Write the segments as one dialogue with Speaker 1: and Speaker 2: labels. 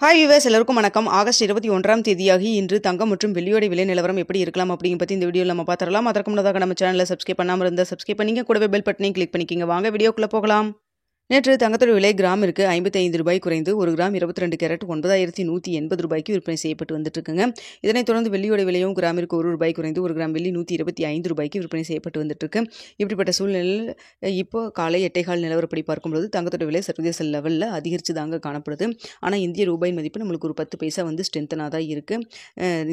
Speaker 1: Hi viewers எல்லாருக்கும் வணக்கம். August 21ஆம் தேதியாகி இன்று தங்கம் மற்றும் வெள்ளியோட விலை நிலவரம் எப்படி இருக்கலாம் அப்படிங்க பற்றி இந்த வீடியோவில் நம்ம பார்த்துடலாம். அதற்கு முன்னதாக நம்ம சேனலை சப்ஸ்கிரைப் பண்ணாமல் இருந்தால் சப்ஸ்கிரைப் பண்ணிங்க, கூடவே பெல் பட்டனையும் கிளிக் பண்ணிக்கிங்க. வாங்க வீடியோக்குள்ளே போகலாம். நேற்று தங்கத்தோட விலை கிராமிற்கு 55 ரூபாய் குறைந்து 1 கிராம் 22 கேரட் 9180 ரூபாய்க்கு விற்பனை செய்யப்பட்டு வந்துட்டு இருக்குங்க. இதனைத் தொடர்ந்து வெள்ளியோட விலையும் கிராமிற்கு 1 ரூபாய் குறைந்து 1 கிராம் வெள்ளி 125 ரூபாய்க்கு விற்பனை செய்யப்பட்டு வந்துட்டு இருக்கு. இப்படிப்பட்ட சூழ்நிலையில் இப்போ காலை 8:15 நிலவரப்படி பார்க்கும்போது தங்கத்தோட விலை சர்வதேச லெவலில் அதிகரித்து தாங்க காணப்படுது. ஆனால் இந்திய ரூபாயின் மதிப்பு நம்மளுக்கு ஒரு 10 பைசா ஸ்ட்ரென்த்தனாக தான் இருக்குது.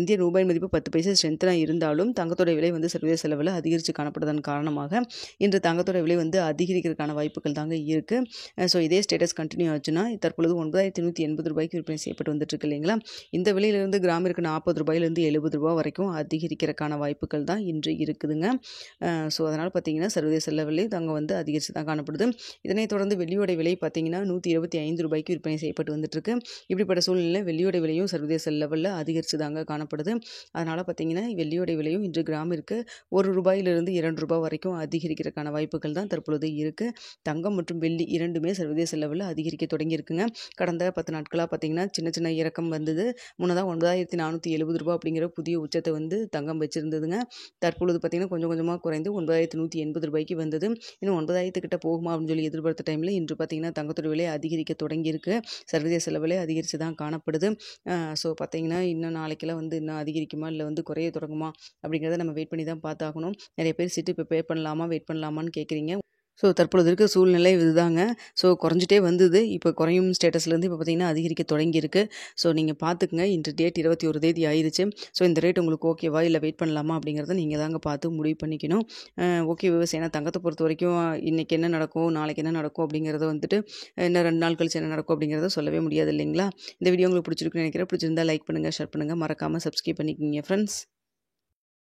Speaker 1: இந்திய ரூபாய் மதிப்பு 10 பைசா ஸ்ட்ரென்த்தனாக இருந்தாலும் தங்கத்தோட விலை சர்வதேச லெவலில் அதிகரித்து காணப்படுவதன் காரணமாக இன்று தங்கத்தோட விலை அதிகரிக்கிறதுக்கான வாய்ப்புகள் தாங்க இருக்குது. ஸோ இதே ஸ்டேட்டஸ் கண்டினியூ ஆச்சுன்னா தற்பொழுது 9180 ரூபாய்க்கு விற்பனை செய்யப்பட்டு வந்துட்டு இருக்கு இல்லைங்களா. இந்த விலையிலிருந்து கிராமிற்கு 40 ரூபாயிலிருந்து 70 ரூபா வரைக்கும் அதிகரிக்கிறதுக்கான வாய்ப்புகள் தான் இன்று இருக்குதுங்க. ஸோ அதனால் பார்த்தீங்கன்னா சர்வதேச லெவலில் தங்கம் அதிகரித்து தான் காணப்படுது. இதனைத் தொடர்ந்து வெள்ளியோட விலை பார்த்தீங்கன்னா 125 ரூபாய்க்கு விற்பனை செய்யப்பட்டு வந்துட்டுருக்கு. இப்படிப்பட்ட சூழ்நிலையில் வெள்ளியோட விலையும் சர்வதேச லெவலில் அதிகரித்து தாங்க காணப்படுது. அதனால் பார்த்தீங்கன்னா வெள்ளியோட விலையும் இன்று கிராமிற்கு 1 ரூபாயிலிருந்து 2 ரூபாய் வரைக்கும் அதிகரிக்கிறதுக்கான வாய்ப்புகள் தான் தற்பொழுது இருக்குது. தங்கம் மற்றும் வெள்ளி இரண்டுமே சர்வதேச லெவலில் அதிகரிக்க தொடங்கியிருக்குங்க. கடந்த 10 நாட்களாக பார்த்தீங்கன்னா சின்ன இறக்கம் வந்தது. முன்னதாக 9470 ரூபாய் அப்படிங்கிற புதிய உச்சத்தை தங்கம் வச்சுருந்ததுங்க. தற்பொழுது பார்த்தீங்கன்னா கொஞ்சம் கொஞ்சமாக குறைந்து 9180 ரூபாய்க்கு வந்தது. இன்னும் 9000 கிட்ட போகுமா அப்படின்னு சொல்லி எதிர்பார்த்த டைமில் இன்று பார்த்தீங்கன்னா தங்கத்தோட விலை அதிகரிக்க தொடங்கியிருக்கு. சர்வதேச லெவலே அதிகரித்து தான் காணப்படுது. ஸோ பார்த்தீங்கன்னா இன்னும் நாளைக்கெல்லாம் இன்னும் அதிகரிக்குமா இல்லை குறைய தொடங்குமா அப்படிங்கிறத நம்ம வெயிட் பண்ணி தான் பார்த்தாகணும். நிறைய பேர் சிட்டு இப்போ பே பண்ணலாமா வெயிட் பண்ணலாமான்னு கேட்குறீங்க. ஸோ தற்பொழுது இருக்க சூழ்நிலை இதுதாங்க. ஸோ குறைஞ்சிட்டே வந்தது. இப்போ குறையும் ஸ்டேட்டஸ்லேருந்து இப்போ பார்த்தீங்கன்னா அதிகரிக்க தொடங்கியிருக்கு. ஸோ நீங்கள் பார்த்துக்குங்க. இன்று டேட் 21 தேதி ஆயிடுச்சு. ஸோ இந்த ரேட் உங்களுக்கு ஓகேவா இல்லை வெயிட் பண்ணலாமா அப்படிங்கிறத நீங்கள் தாங்க பார்த்து முடிவு பண்ணிக்கணும். ஓகே விவசாயம். ஏன்னா தங்கத்தை பொறுத்த வரைக்கும் இன்றைக்கி என்ன நடக்கும் நாளைக்கு என்ன நடக்கும் அப்படிங்கிறத இன்னும் 2 நாள் கழிச்சு என்ன நடக்கும் அப்படிங்கிறத சொல்லவே முடியாது இல்லைங்களா. இந்த வீடியோ உங்களுக்கு பிடிச்சிருக்குன்னு நினைக்கிறேன். பிடிச்சிருந்தா லைக் பண்ணுங்கள், ஷேர் பண்ணுங்கள், மறக்காமல் சப்ஸ்கிரைப் பண்ணிக்கோங்க ஃப்ரெண்ட்ஸ்.